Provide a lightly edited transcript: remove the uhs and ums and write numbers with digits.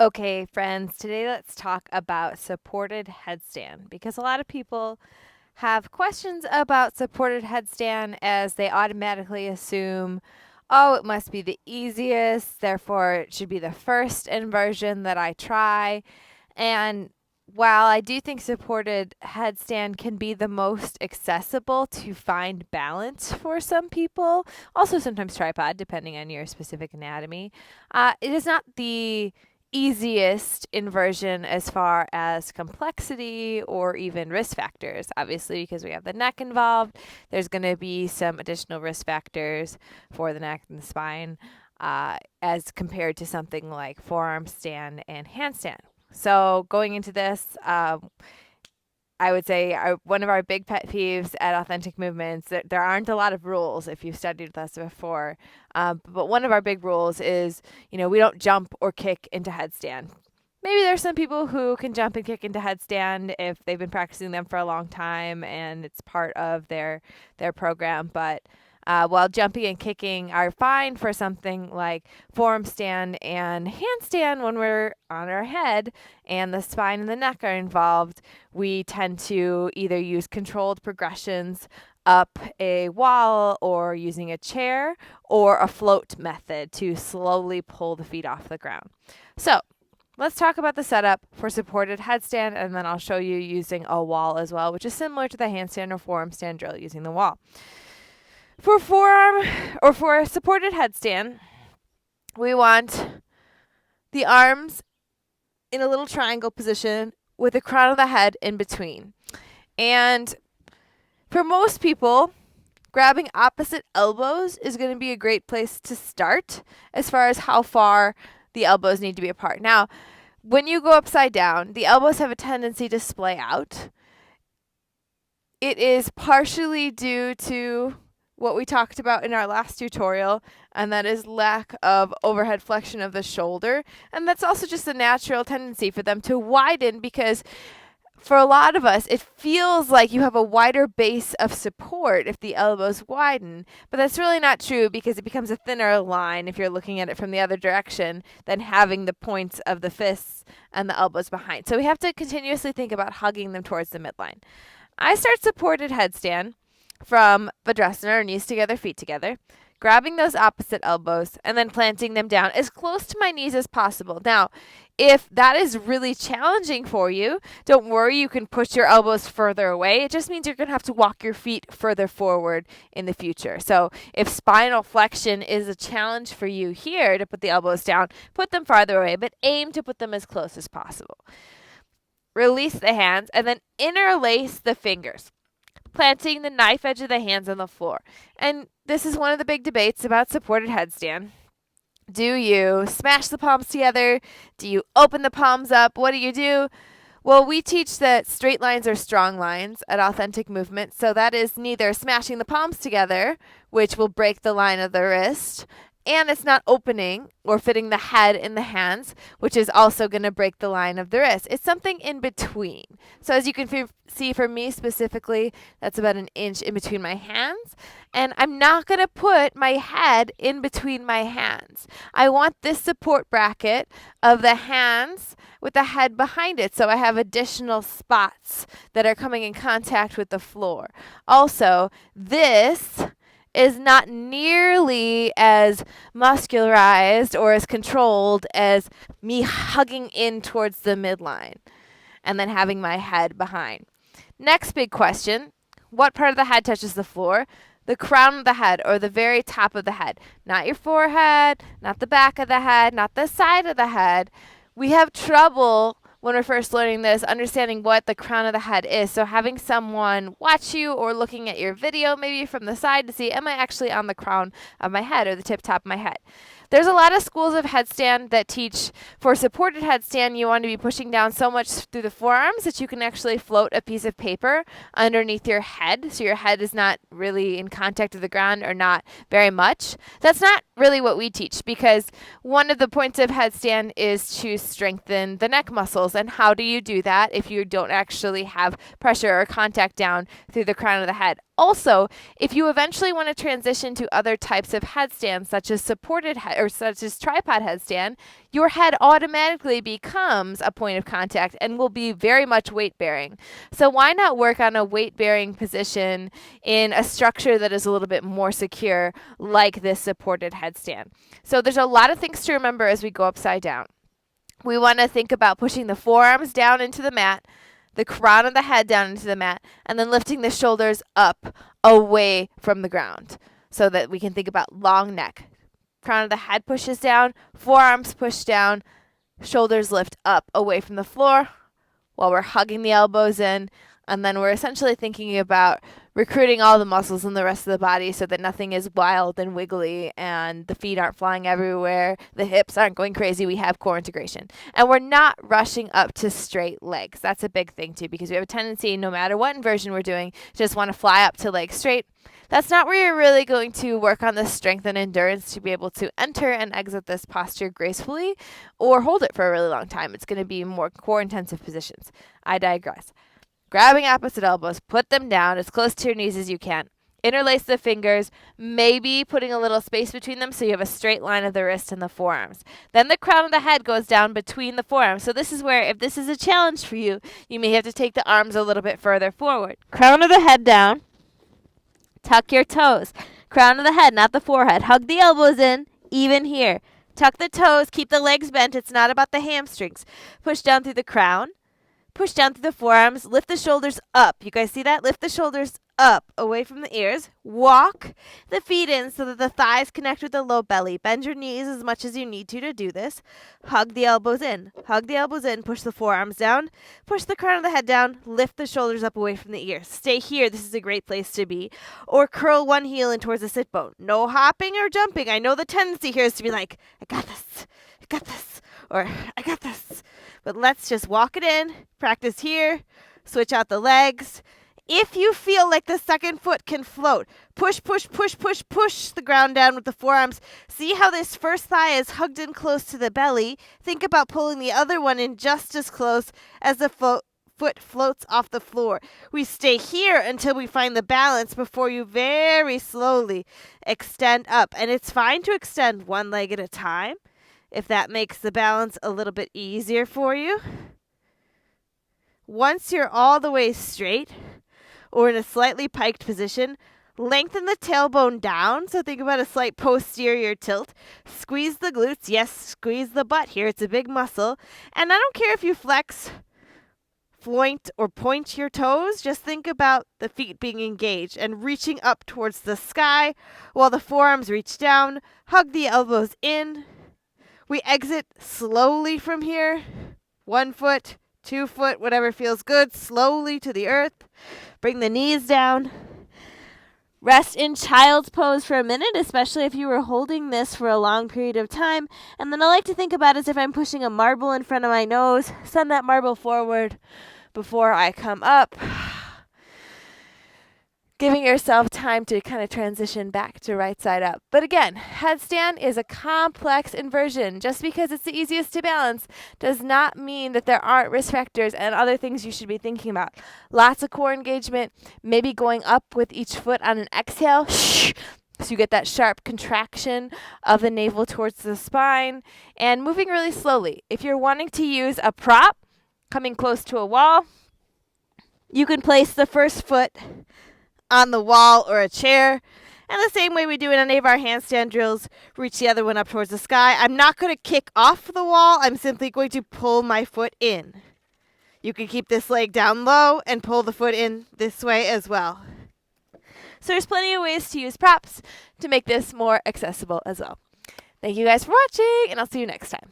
Okay, friends, today let's talk about supported headstand because a lot of people have questions about supported headstand as they automatically assume, oh, it must be the easiest, therefore it should be the first inversion that I try. And while I do think supported headstand can be the most accessible to find balance for some people, also sometimes tripod, depending on your specific anatomy, it is not the easiest inversion as far as complexity or even risk factors. Obviously, because we have the neck involved, there's going to be some additional risk factors for the neck and the spine as compared to something like forearm stand and handstand. So going into this, I would say one of our big pet peeves at Authentic Movements, there aren't a lot of rules if you've studied with us before, but one of our big rules is, we don't jump or kick into headstand. Maybe there's some people who can jump and kick into headstand if they've been practicing them for a long time and it's part of their program, but while jumping and kicking are fine for something like forearm stand and handstand when we're on our head and the spine and the neck are involved, we tend to either use controlled progressions up a wall or using a chair or a float method to slowly pull the feet off the ground. So let's talk about the setup for supported headstand, and then I'll show you using a wall as well, which is similar to the handstand or forearm stand drill using the wall. For forearm or for a supported headstand, we want the arms in a little triangle position with the crown of the head in between. And for most people, grabbing opposite elbows is going to be a great place to start as far as how far the elbows need to be apart. Now, when you go upside down, the elbows have a tendency to splay out. It is partially due to what we talked about in our last tutorial, and that is lack of overhead flexion of the shoulder. And that's also just a natural tendency for them to widen because for a lot of us, it feels like you have a wider base of support if the elbows widen, but that's really not true because it becomes a thinner line if you're looking at it from the other direction than having the points of the fists and the elbows behind. So we have to continuously think about hugging them towards the midline. I start supported headstand from Vajrasana, or knees together, feet together, grabbing those opposite elbows and then planting them down as close to my knees as possible. Now, if that is really challenging for you, don't worry, you can push your elbows further away. It just means you're going to have to walk your feet further forward in the future. So if spinal flexion is a challenge for you here to put the elbows down, put them farther away, but aim to put them as close as possible. Release the hands and then interlace the fingers, planting the knife edge of the hands on the floor. And this is one of the big debates about supported headstand. Do you smash the palms together? Do you open the palms up? What do? Well, we teach that straight lines are strong lines at Authentic Movement. So that is neither smashing the palms together, which will break the line of the wrist, and it's not opening or fitting the head in the hands, which is also going to break the line of the wrist. It's something in between. So as you can see for me specifically, that's about 1 inch in between my hands. And I'm not going to put my head in between my hands. I want this support bracket of the hands with the head behind it. So I have additional spots that are coming in contact with the floor. Also, this is not nearly as muscularized or as controlled as me hugging in towards the midline and then having my head behind. Next big question, what part of the head touches the floor? The crown of the head or the very top of the head. Not your forehead, not the back of the head, not the side of the head. We have trouble when we're first learning this, understanding what the crown of the head is. So having someone watch you or looking at your video maybe from the side to see, am I actually on the crown of my head or the tip top of my head? There's a lot of schools of headstand that teach for supported headstand, you want to be pushing down so much through the forearms that you can actually float a piece of paper underneath your head. So your head is not really in contact with the ground or not very much. That's not really what we teach because one of the points of headstand is to strengthen the neck muscles. And how do you do that if you don't actually have pressure or contact down through the crown of the head? Also, if you eventually want to transition to other types of headstands, such as such as tripod headstand, your head automatically becomes a point of contact and will be very much weight bearing. So why not work on a weight bearing position in a structure that is a little bit more secure, like this supported headstand? So there's a lot of things to remember as we go upside down. We want to think about pushing the forearms down into the mat, the crown of the head down into the mat, and then lifting the shoulders up away from the ground so that we can think about long neck. Crown of the head pushes down, forearms push down, shoulders lift up away from the floor while we're hugging the elbows in. And then we're essentially thinking about recruiting all the muscles in the rest of the body so that nothing is wild and wiggly and the feet aren't flying everywhere, the hips aren't going crazy, we have core integration. And we're not rushing up to straight legs. That's a big thing too, because we have a tendency, no matter what inversion we're doing, to just want to fly up to legs straight. That's not where you're really going to work on the strength and endurance to be able to enter and exit this posture gracefully or hold it for a really long time. It's going to be more core intensive positions. I digress. Grabbing opposite elbows, put them down as close to your knees as you can. Interlace the fingers, maybe putting a little space between them so you have a straight line of the wrist and the forearms. Then the crown of the head goes down between the forearms. So this is where, if this is a challenge for you, you may have to take the arms a little bit further forward. Crown of the head down. Tuck your toes. Crown of the head, not the forehead. Hug the elbows in, even here. Tuck the toes, keep the legs bent. It's not about the hamstrings. Push down through the crown. Push down through the forearms. Lift the shoulders up. You guys see that? Lift the shoulders up, away from the ears. Walk the feet in so that the thighs connect with the low belly. Bend your knees as much as you need to do this. Hug the elbows in. Hug the elbows in. Push the forearms down. Push the crown of the head down. Lift the shoulders up away from the ears. Stay here. This is a great place to be. Or curl one heel in towards the sit bone. No hopping or jumping. I know the tendency here is to be like, I got this. I got this. Or I got this. But let's just walk it in. Practice here. Switch out the legs. If you feel like the second foot can float, push, push, push, push, push the ground down with the forearms. See how this first thigh is hugged in close to the belly. Think about pulling the other one in just as close as the foot floats off the floor. We stay here until we find the balance before you very slowly extend up. And it's fine to extend one leg at a time if that makes the balance a little bit easier for you. Once you're all the way straight, or in a slightly piked position, lengthen the tailbone down. So think about a slight posterior tilt. Squeeze the glutes. Yes, squeeze the butt here. It's a big muscle. And I don't care if you flex, floint, or point your toes. Just think about the feet being engaged and reaching up towards the sky while the forearms reach down. Hug the elbows in. We exit slowly from here. 1 foot, 2 foot, whatever feels good, slowly to the earth. Bring the knees down. Rest in child's pose for a minute, especially if you were holding this for a long period of time. And then I like to think about it as if I'm pushing a marble in front of my nose. Send that marble forward before I come up. Giving yourself time to kind of transition back to right side up. But again, headstand is a complex inversion. Just because it's the easiest to balance does not mean that there aren't risk factors and other things you should be thinking about. Lots of core engagement, maybe going up with each foot on an exhale. So you get that sharp contraction of the navel towards the spine, and moving really slowly. If you're wanting to use a prop, coming close to a wall, you can place the first foot on the wall or a chair. And the same way we do in any of our handstand drills, reach the other one up towards the sky. I'm not going to kick off the wall. I'm simply going to pull my foot in. You can keep this leg down low and pull the foot in this way as well. So there's plenty of ways to use props to make this more accessible as well. Thank you guys for watching, and I'll see you next time.